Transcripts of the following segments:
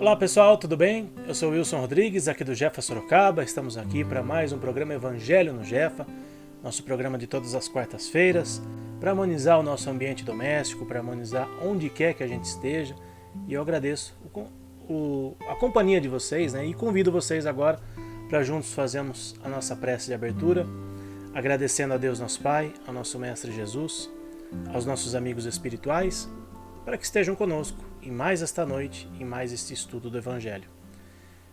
Olá pessoal, tudo bem? Eu sou Wilson Rodrigues, aqui do Jefa Sorocaba. Estamos aqui para mais um programa Evangelho no Jefa, nosso programa de todas as quartas-feiras, para harmonizar o nosso ambiente doméstico, para harmonizar onde quer que a gente esteja. E eu agradeço a companhia de vocês, né? E convido vocês agora para juntos fazermos a nossa prece de abertura, agradecendo a Deus nosso Pai, ao nosso Mestre Jesus, aos nossos amigos espirituais, para que estejam conosco em mais esta noite, em mais este estudo do Evangelho.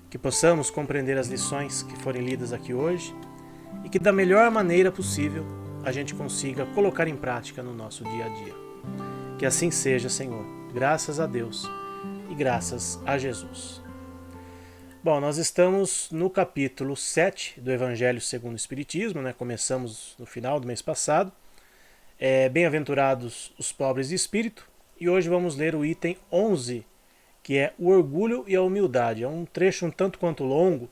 Que possamos compreender as lições que forem lidas aqui hoje e que da melhor maneira possível a gente consiga colocar em prática no nosso dia a dia. Que assim seja, Senhor. Graças a Deus e graças a Jesus. Bom, nós estamos no capítulo 7 do Evangelho segundo o Espiritismo, né? Começamos no final do mês passado. Bem-aventurados os pobres de espírito. E hoje vamos ler o item 11, que é o orgulho e a humildade. É um trecho um tanto quanto longo,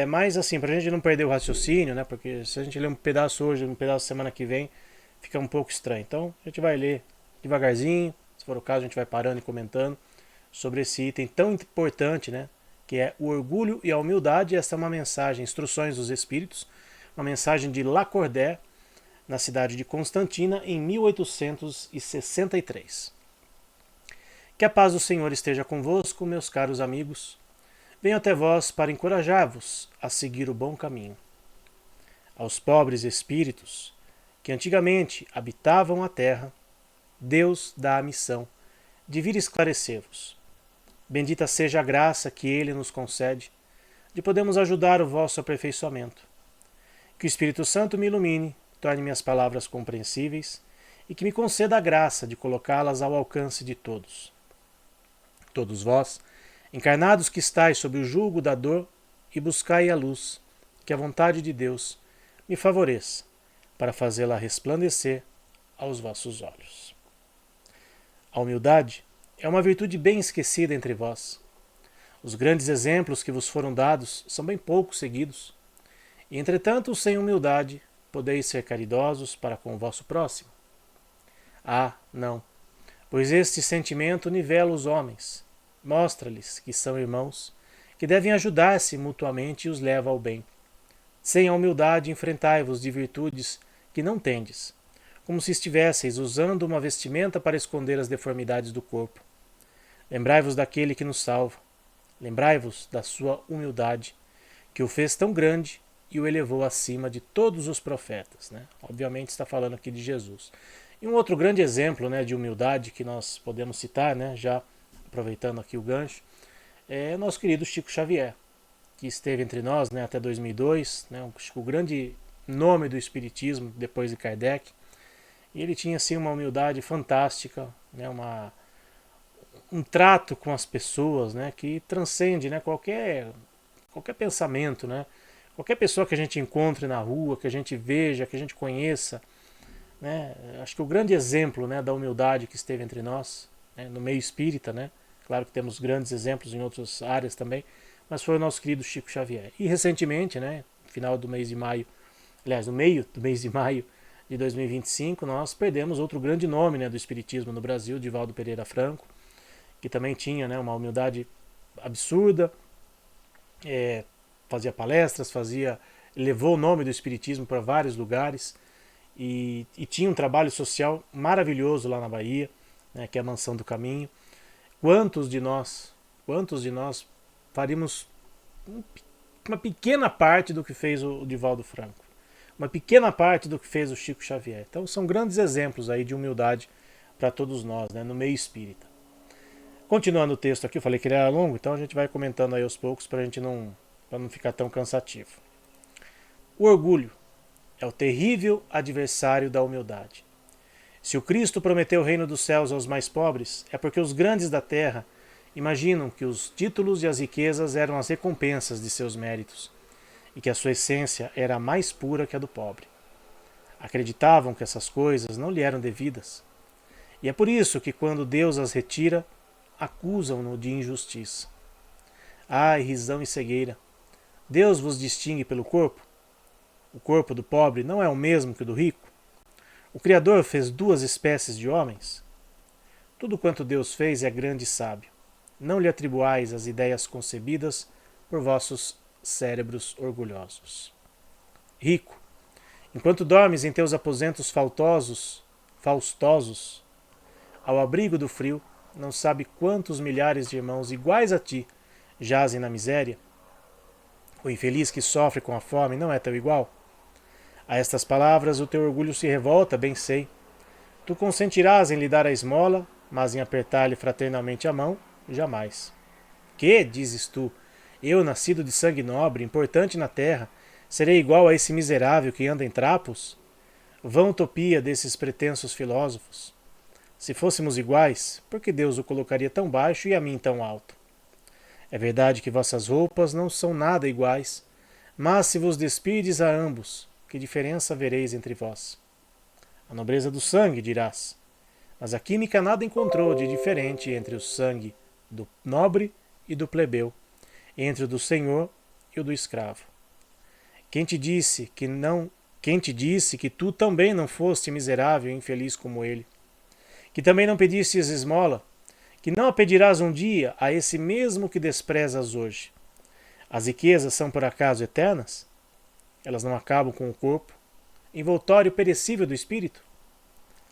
mas assim, para a gente não perder o raciocínio, né? Porque se a gente ler um pedaço hoje, um pedaço semana que vem, fica um pouco estranho. Então a gente vai ler devagarzinho, se for o caso a gente vai parando e comentando sobre esse item tão importante, né? Que é o orgulho e a humildade. Essa é uma mensagem, Instruções dos Espíritos, uma mensagem de Lacordaire, na cidade de Constantina, em 1863. Que a paz do Senhor esteja convosco, meus caros amigos. Venho até vós para encorajar-vos a seguir o bom caminho. Aos pobres espíritos, que antigamente habitavam a terra, Deus dá a missão de vir esclarecer-vos. Bendita seja a graça que Ele nos concede, de podermos ajudar o vosso aperfeiçoamento. Que o Espírito Santo me ilumine, torne minhas palavras compreensíveis e que me conceda a graça de colocá-las ao alcance de todos. Todos vós, encarnados que estáis sob o jugo da dor, e buscai a luz, que a vontade de Deus me favoreça, para fazê-la resplandecer aos vossos olhos. A humildade é uma virtude bem esquecida entre vós. Os grandes exemplos que vos foram dados são bem pouco seguidos, e entretanto, sem humildade, podeis ser caridosos para com o vosso próximo? Ah, não, pois este sentimento nivela os homens, mostra-lhes que são irmãos, que devem ajudar-se mutuamente e os leva ao bem. Sem a humildade enfrentai-vos de virtudes que não tendes, como se estivesseis usando uma vestimenta para esconder as deformidades do corpo. Lembrai-vos daquele que nos salva, lembrai-vos da sua humildade, que o fez tão grande e o elevou acima de todos os profetas, né? Obviamente está falando aqui de Jesus. E um outro grande exemplo, né, de humildade que nós podemos citar, né, já aproveitando aqui o gancho, é nosso querido Chico Xavier, que esteve entre nós, né, até 2002, né, o grande nome do Espiritismo depois de Kardec. E ele tinha assim, uma humildade fantástica, né, um trato com as pessoas, né, que transcende, né, qualquer pensamento, né? Qualquer pessoa que a gente encontre na rua, que a gente veja, que a gente conheça, né? Acho que o grande exemplo, né, da humildade que esteve entre nós, né, no meio espírita, né? Claro que temos grandes exemplos em outras áreas também, mas foi o nosso querido Chico Xavier. E recentemente, né, no final do mês de maio, aliás, no meio do mês de maio de 2025, nós perdemos outro grande nome, né, do espiritismo no Brasil, Divaldo Pereira Franco, que também tinha, né, uma humildade absurda, fazia palestras, levou o nome do Espiritismo para vários lugares e tinha um trabalho social maravilhoso lá na Bahia, né, que é a Mansão do Caminho. Quantos de nós faríamos uma pequena parte do que fez o Divaldo Franco, uma pequena parte do que fez o Chico Xavier? Então são grandes exemplos aí de humildade para todos nós, né, no meio espírita. Continuando o texto aqui, eu falei que ele era longo, então a gente vai comentando aí aos poucos para não ficar tão cansativo. O orgulho é o terrível adversário da humildade. Se o Cristo prometeu o reino dos céus aos mais pobres, é porque os grandes da terra imaginam que os títulos e as riquezas eram as recompensas de seus méritos, e que a sua essência era mais pura que a do pobre. Acreditavam que essas coisas não lhe eram devidas, e é por isso que quando Deus as retira, acusam-no de injustiça. Ai, risão e cegueira! Deus vos distingue pelo corpo? O corpo do pobre não é o mesmo que o do rico? O Criador fez duas espécies de homens? Tudo quanto Deus fez é grande e sábio. não lhe atribuais as ideias concebidas por vossos cérebros orgulhosos. Rico, enquanto dormes em teus aposentos faustosos, ao abrigo do frio, não sabe quantos milhares de irmãos iguais a ti jazem na miséria? O infeliz que sofre com a fome não é teu igual? A estas palavras o teu orgulho se revolta, bem sei. Tu consentirás em lhe dar a esmola, mas em apertar-lhe fraternalmente a mão, jamais. Que, dizes tu, eu, nascido de sangue nobre, importante na terra, serei igual a esse miserável que anda em trapos? Vã utopia desses pretensos filósofos. Se fôssemos iguais, por que Deus o colocaria tão baixo e a mim tão alto? É verdade que vossas roupas não são nada iguais, mas se vos despides a ambos, que diferença vereis entre vós? A nobreza do sangue, dirás. Mas a química nada encontrou de diferente entre o sangue do nobre e do plebeu, entre o do senhor e o do escravo. Quem te disse que tu também não foste miserável e infeliz como ele? Que também não pedistes esmola? Que não a pedirás um dia a esse mesmo que desprezas hoje? As riquezas são por acaso eternas? Elas não acabam com o corpo, envoltório perecível do espírito?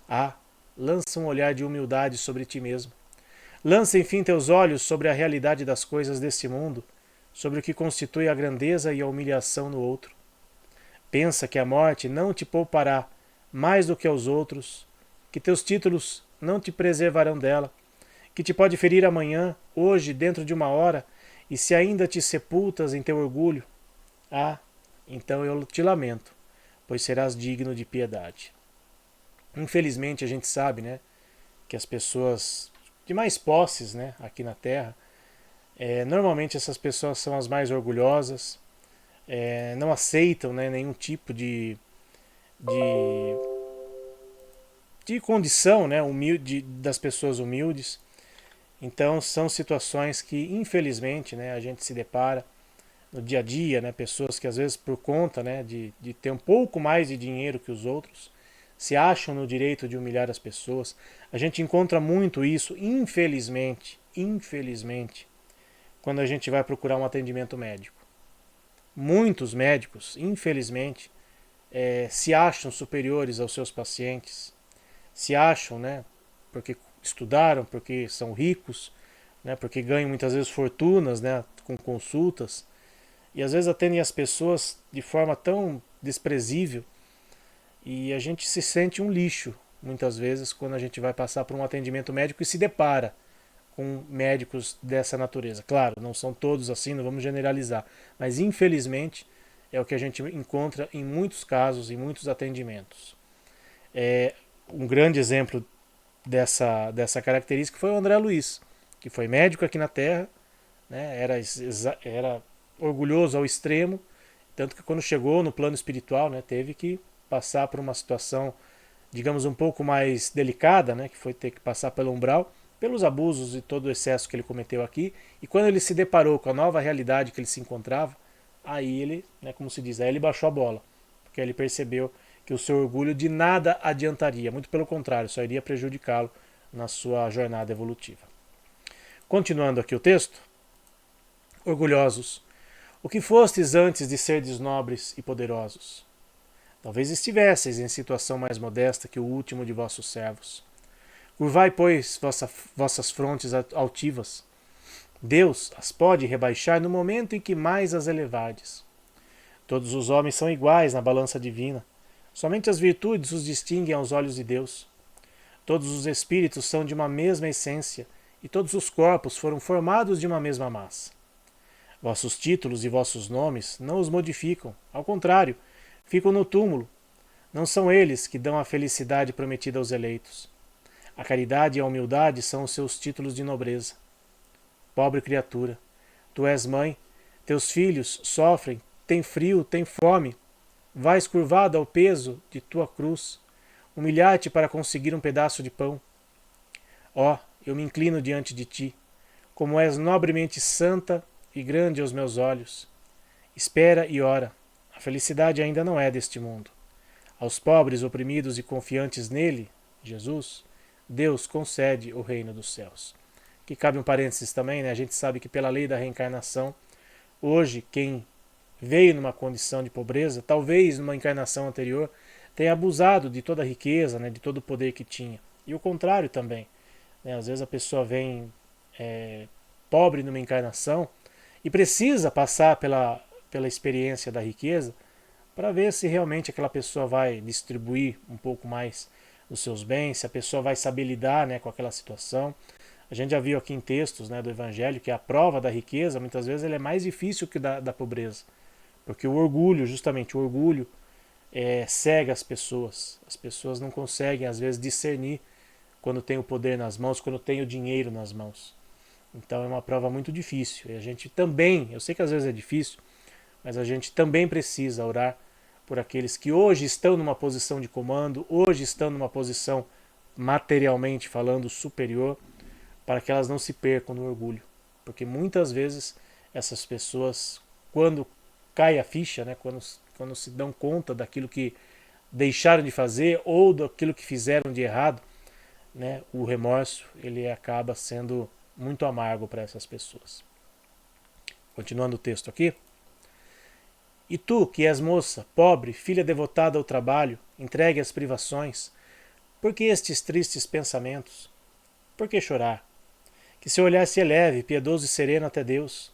Ah, lança um olhar de humildade sobre ti mesmo. Lança, enfim, teus olhos sobre a realidade das coisas deste mundo, sobre o que constitui a grandeza e a humilhação no outro. Pensa que a morte não te poupará mais do que aos outros, que teus títulos não te preservarão dela, que te pode ferir amanhã, hoje, dentro de uma hora, e se ainda te sepultas em teu orgulho, ah, então eu te lamento, pois serás digno de piedade. Infelizmente a gente sabe, né, que as pessoas de mais posses, né, aqui na Terra, normalmente essas pessoas são as mais orgulhosas, não aceitam, né, nenhum tipo de, de condição, né, humilde, das pessoas humildes. Então são situações que infelizmente, né, a gente se depara no dia a dia, né, pessoas que às vezes por conta, né, de ter um pouco mais de dinheiro que os outros, se acham no direito de humilhar as pessoas. A gente encontra muito isso, infelizmente, quando a gente vai procurar um atendimento médico. Muitos médicos, infelizmente, se acham superiores aos seus pacientes, se acham, né, porque estudaram, porque são ricos, né, porque ganham muitas vezes fortunas, né, com consultas, e às vezes atendem as pessoas de forma tão desprezível, e a gente se sente um lixo muitas vezes quando a gente vai passar por um atendimento médico e se depara com médicos dessa natureza. Claro, não são todos assim, não vamos generalizar, mas infelizmente é o que a gente encontra em muitos casos, em muitos atendimentos. Um grande exemplo dessa característica foi o André Luiz, que foi médico aqui na Terra, né, era orgulhoso ao extremo, tanto que quando chegou no plano espiritual, né, teve que passar por uma situação, digamos, um pouco mais delicada, né, que foi ter que passar pelo umbral, pelos abusos e todo o excesso que ele cometeu aqui. E quando ele se deparou com a nova realidade que ele se encontrava, aí ele, né, como se diz, aí ele baixou a bola, porque ele percebeu que o seu orgulho de nada adiantaria, muito pelo contrário, só iria prejudicá-lo na sua jornada evolutiva. Continuando aqui o texto. Orgulhosos, o que fostes antes de serdes nobres e poderosos? Talvez estivesseis em situação mais modesta que o último de vossos servos. Curvai, pois, vossas frontes altivas. Deus as pode rebaixar no momento em que mais as elevardes. Todos os homens são iguais na balança divina. Somente as virtudes os distinguem aos olhos de Deus. Todos os espíritos são de uma mesma essência e todos os corpos foram formados de uma mesma massa. Vossos títulos e vossos nomes não os modificam, ao contrário, ficam no túmulo. Não são eles que dão a felicidade prometida aos eleitos. A caridade e a humildade são os seus títulos de nobreza. Pobre criatura, tu és mãe, teus filhos sofrem, têm frio, têm fome. Vais curvado ao peso de tua cruz, humilhar-te para conseguir um pedaço de pão. Ó, eu me inclino diante de ti, como és nobremente santa e grande aos meus olhos. Espera e ora, a felicidade ainda não é deste mundo. Aos pobres, oprimidos e confiantes nele, Jesus, Deus concede o reino dos céus. que cabe um parênteses também, né? A gente sabe que pela lei da reencarnação, hoje quem veio numa condição de pobreza, talvez numa encarnação anterior, tenha abusado de toda a riqueza, né? De todo o poder que tinha. E o contrário também, né? Às vezes a pessoa vem pobre numa encarnação e precisa passar pela experiência da riqueza para ver se realmente aquela pessoa vai distribuir um pouco mais os seus bens, se a pessoa vai saber lidar, né, com aquela situação. A gente já viu aqui em textos, né, do Evangelho que a prova da riqueza, muitas vezes, ele é mais difícil que da pobreza. Porque o orgulho, justamente o orgulho, cega as pessoas. As pessoas não conseguem, às vezes, discernir quando tem o poder nas mãos, quando tem o dinheiro nas mãos. Então é uma prova muito difícil. E a gente também, eu sei que às vezes é difícil, mas a gente também precisa orar por aqueles que hoje estão numa posição de comando, hoje estão numa posição materialmente falando superior, para que elas não se percam no orgulho. Porque muitas vezes essas pessoas, quando cai a ficha, né, quando se dão conta daquilo que deixaram de fazer ou daquilo que fizeram de errado, né, o remorso ele acaba sendo muito amargo para essas pessoas. Continuando o texto aqui. E tu, que és moça, pobre, filha devotada ao trabalho, entregue às privações, por que estes tristes pensamentos? Por que chorar? Que seu olhar se eleve, piedoso e sereno até Deus.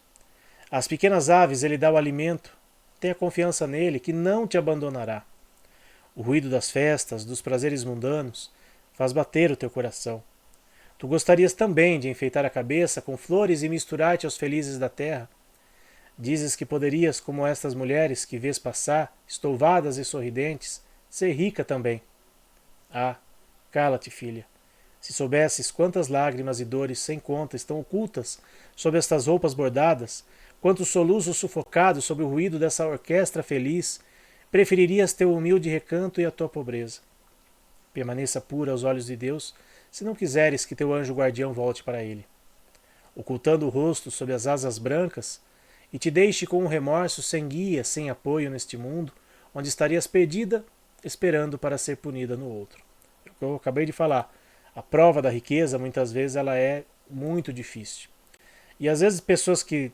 Às pequenas aves ele dá o alimento, tenha confiança nele, que não te abandonará. O ruído das festas, dos prazeres mundanos, faz bater o teu coração. Tu gostarias também de enfeitar a cabeça com flores e misturar-te aos felizes da terra. Dizes que poderias, como estas mulheres que vês passar, estouvadas e sorridentes, ser rica também. Ah, cala-te, filha. Se soubesses quantas lágrimas e dores sem conta estão ocultas sob estas roupas bordadas, quantos soluços sufocados sob o ruído dessa orquestra feliz, preferirias teu humilde recanto e a tua pobreza. Permaneça pura aos olhos de Deus, se não quiseres que teu anjo guardião volte para ele. Ocultando o rosto sob as asas brancas, e te deixe com um remorso sem guia, sem apoio neste mundo, onde estarias perdida, esperando para ser punida no outro. É o que eu acabei de falar. A prova da riqueza, muitas vezes, ela é muito difícil. E às vezes pessoas que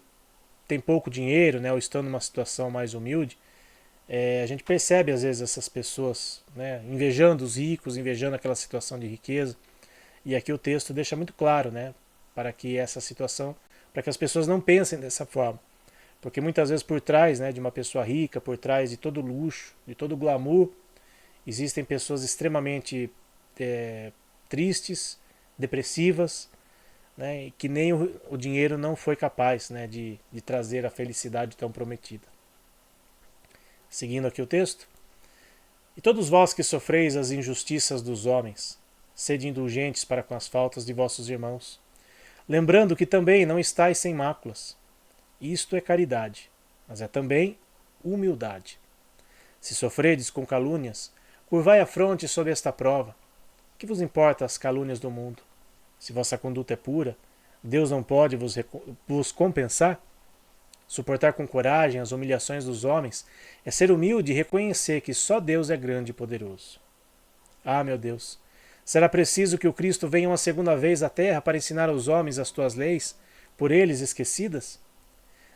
têm pouco dinheiro, né, ou estão numa situação mais humilde, a gente percebe às vezes essas pessoas, né, invejando os ricos, invejando aquela situação de riqueza. E aqui o texto deixa muito claro, né, para que essa situação, para que as pessoas não pensem dessa forma. Porque muitas vezes por trás, né, de uma pessoa rica, por trás de todo o luxo, de todo o glamour, existem pessoas extremamente tristes, depressivas, né, e que nem o dinheiro não foi capaz, né, de trazer a felicidade tão prometida. Seguindo aqui o texto. E todos vós que sofreis as injustiças dos homens, sede indulgentes para com as faltas de vossos irmãos, lembrando que também não estáis sem máculas. Isto é caridade, mas é também humildade. Se sofredes com calúnias, curvai a fronte sob esta prova. Que vos importa as calúnias do mundo? Se vossa conduta é pura, Deus não pode vos compensar? Suportar com coragem as humilhações dos homens é ser humilde e reconhecer que só Deus é grande e poderoso. Ah, meu Deus, será preciso que o Cristo venha uma segunda vez à terra para ensinar aos homens as tuas leis, por eles esquecidas?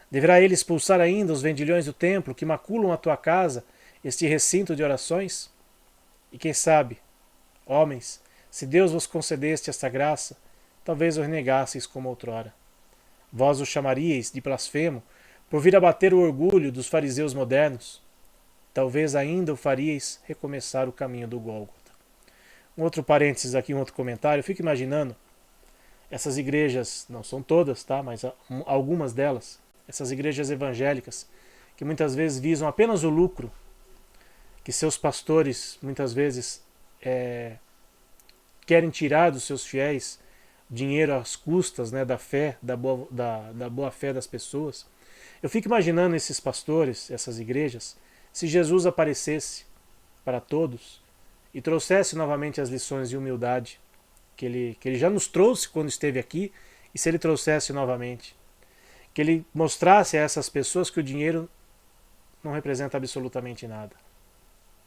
Deverá ele expulsar ainda os vendilhões do templo que maculam a tua casa, este recinto de orações? E quem sabe, homens, se Deus vos concedeste esta graça, talvez o renegasseis como outrora. Vós o chamaríeis de blasfemo por vir abater o orgulho dos fariseus modernos. Talvez ainda o faríeis recomeçar o caminho do Gólgota. Um outro parênteses aqui, um outro comentário. Eu fico imaginando, essas igrejas, não são todas, tá? Mas algumas delas, essas igrejas evangélicas, que muitas vezes visam apenas o lucro, que seus pastores muitas vezes querem tirar dos seus fiéis dinheiro às custas, né, da fé, da boa fé das pessoas. Eu fico imaginando esses pastores, essas igrejas, se Jesus aparecesse para todos e trouxesse novamente as lições de humildade que ele já nos trouxe quando esteve aqui, e se ele trouxesse novamente, que ele mostrasse a essas pessoas que o dinheiro não representa absolutamente nada.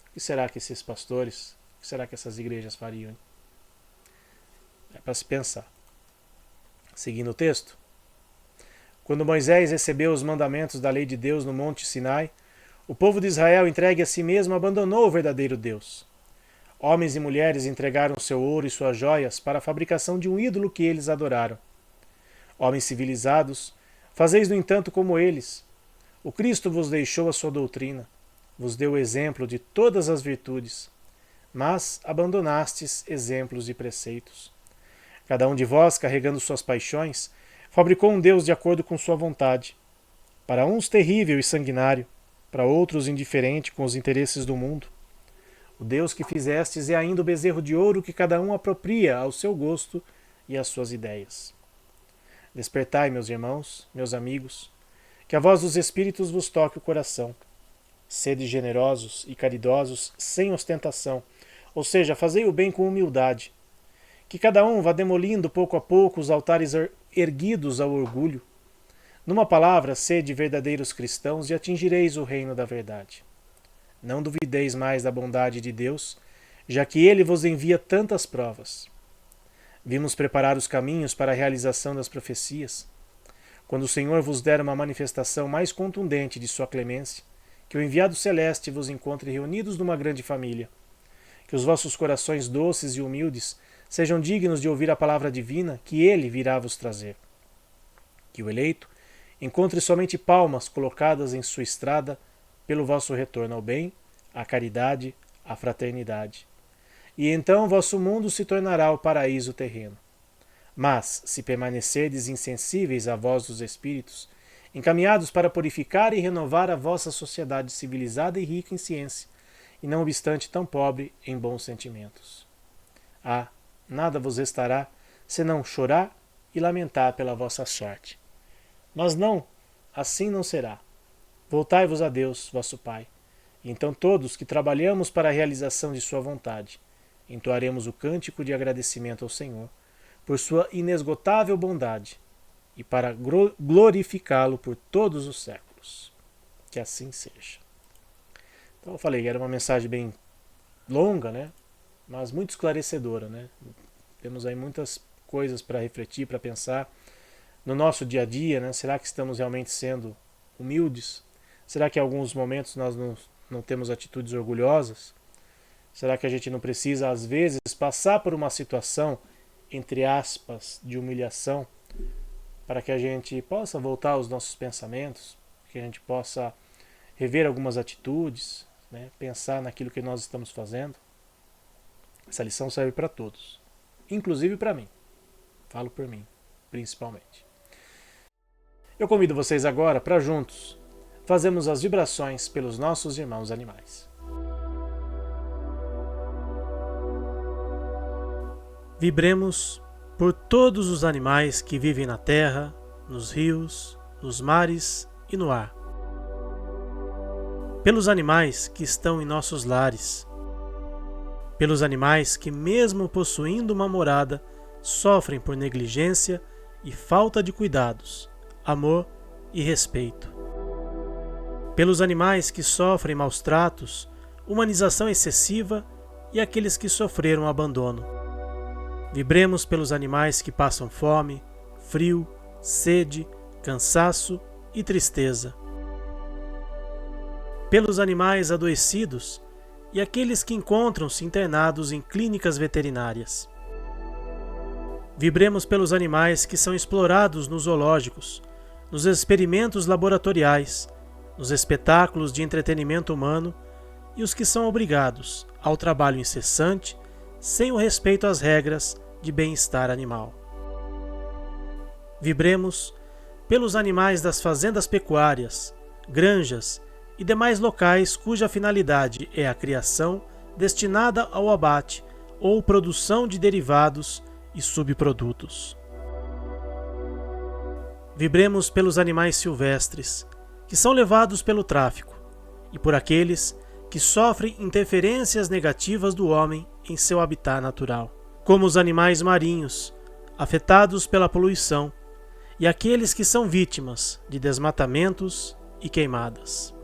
O que será que esses pastores, o que será que essas igrejas fariam? É para se pensar. Seguindo o texto. Quando Moisés recebeu os mandamentos da lei de Deus no Monte Sinai, o povo de Israel, entregue a si mesmo, abandonou o verdadeiro Deus. Homens e mulheres entregaram seu ouro e suas joias para a fabricação de um ídolo que eles adoraram. Homens civilizados, fazeis no entanto como eles. O Cristo vos deixou a sua doutrina, vos deu o exemplo de todas as virtudes, mas abandonastes exemplos e preceitos. Cada um de vós, carregando suas paixões, fabricou um Deus de acordo com sua vontade. Para uns terrível e sanguinário, para outros indiferente com os interesses do mundo. O Deus que fizestes é ainda o bezerro de ouro que cada um apropria ao seu gosto e às suas ideias. Despertai, meus irmãos, meus amigos, que a voz dos Espíritos vos toque o coração. Sede generosos e caridosos sem ostentação, ou seja, fazei o bem com humildade. Que cada um vá demolindo pouco a pouco os altares erguidos ao orgulho. Numa palavra, sede verdadeiros cristãos e atingireis o reino da verdade. Não duvideis mais da bondade de Deus, já que Ele vos envia tantas provas. Vimos preparar os caminhos para a realização das profecias. Quando o Senhor vos der uma manifestação mais contundente de sua clemência, que o enviado celeste vos encontre reunidos numa grande família. Que os vossos corações doces e humildes sejam dignos de ouvir a palavra divina que Ele virá vos trazer. Que o eleito encontre somente palmas colocadas em sua estrada pelo vosso retorno ao bem, à caridade, à fraternidade. E então vosso mundo se tornará o paraíso terreno. Mas, se permanecerdes insensíveis à voz dos Espíritos, encaminhados para purificar e renovar a vossa sociedade civilizada e rica em ciência, e não obstante tão pobre em bons sentimentos. Nada vos restará, senão chorar e lamentar pela vossa sorte. Mas não, assim não será. Voltai-vos a Deus, vosso Pai, e então todos que trabalhamos para a realização de sua vontade, entoaremos o cântico de agradecimento ao Senhor, por sua inesgotável bondade, e para glorificá-lo por todos os séculos. Que assim seja. Então eu falei, era uma mensagem bem longa, né? Mas muito esclarecedora, né? Temos aí muitas coisas para refletir, para pensar no nosso dia a dia, né? Será que estamos realmente sendo humildes? Será que em alguns momentos nós não temos atitudes orgulhosas? Será que a gente não precisa, às vezes, passar por uma situação, entre aspas, de humilhação, para que a gente possa voltar aos nossos pensamentos, que a gente possa rever algumas atitudes, né? Pensar naquilo que nós estamos fazendo? Essa lição serve para todos, inclusive para mim. Falo por mim, principalmente. Eu convido vocês agora para juntos fazermos as vibrações pelos nossos irmãos animais. Vibremos por todos os animais que vivem na terra, nos rios, nos mares e no ar. Pelos animais que estão em nossos lares. Pelos animais que, mesmo possuindo uma morada, sofrem por negligência e falta de cuidados, amor e respeito. Pelos animais que sofrem maus tratos, humanização excessiva e aqueles que sofreram abandono. Vibremos pelos animais que passam fome, frio, sede, cansaço e tristeza. Pelos animais adoecidos e aqueles que encontram-se internados em clínicas veterinárias. Vibremos pelos animais que são explorados nos zoológicos, nos experimentos laboratoriais, nos espetáculos de entretenimento humano e os que são obrigados ao trabalho incessante sem o respeito às regras de bem-estar animal. Vibremos pelos animais das fazendas pecuárias, granjas e demais locais cuja finalidade é a criação destinada ao abate ou produção de derivados e subprodutos. Vibremos pelos animais silvestres, que são levados pelo tráfico, e por aqueles que sofrem interferências negativas do homem em seu habitat natural, como os animais marinhos, afetados pela poluição, e aqueles que são vítimas de desmatamentos e queimadas.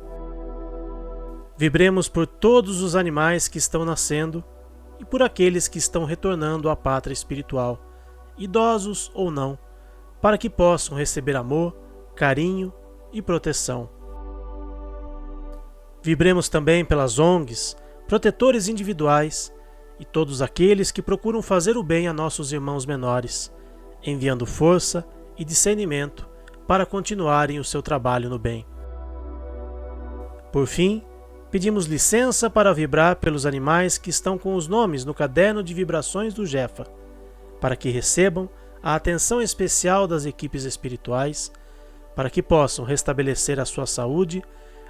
Vibremos por todos os animais que estão nascendo e por aqueles que estão retornando à pátria espiritual, idosos ou não, para que possam receber amor, carinho e proteção. Vibremos também pelas ONGs, protetores individuais e todos aqueles que procuram fazer o bem a nossos irmãos menores, enviando força e discernimento para continuarem o seu trabalho no bem. Por fim, pedimos licença para vibrar pelos animais que estão com os nomes no caderno de vibrações do Jefa, para que recebam a atenção especial das equipes espirituais, para que possam restabelecer a sua saúde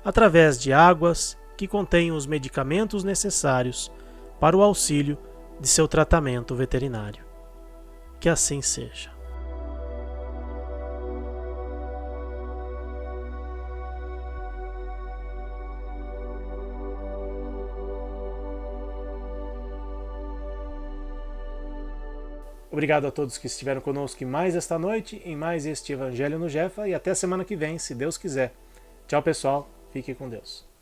através de águas que contenham os medicamentos necessários para o auxílio de seu tratamento veterinário. Que assim seja. Obrigado a todos que estiveram conosco em mais esta noite, em mais este Evangelho no Jefa, e até semana que vem, se Deus quiser. Tchau, pessoal. Fique com Deus.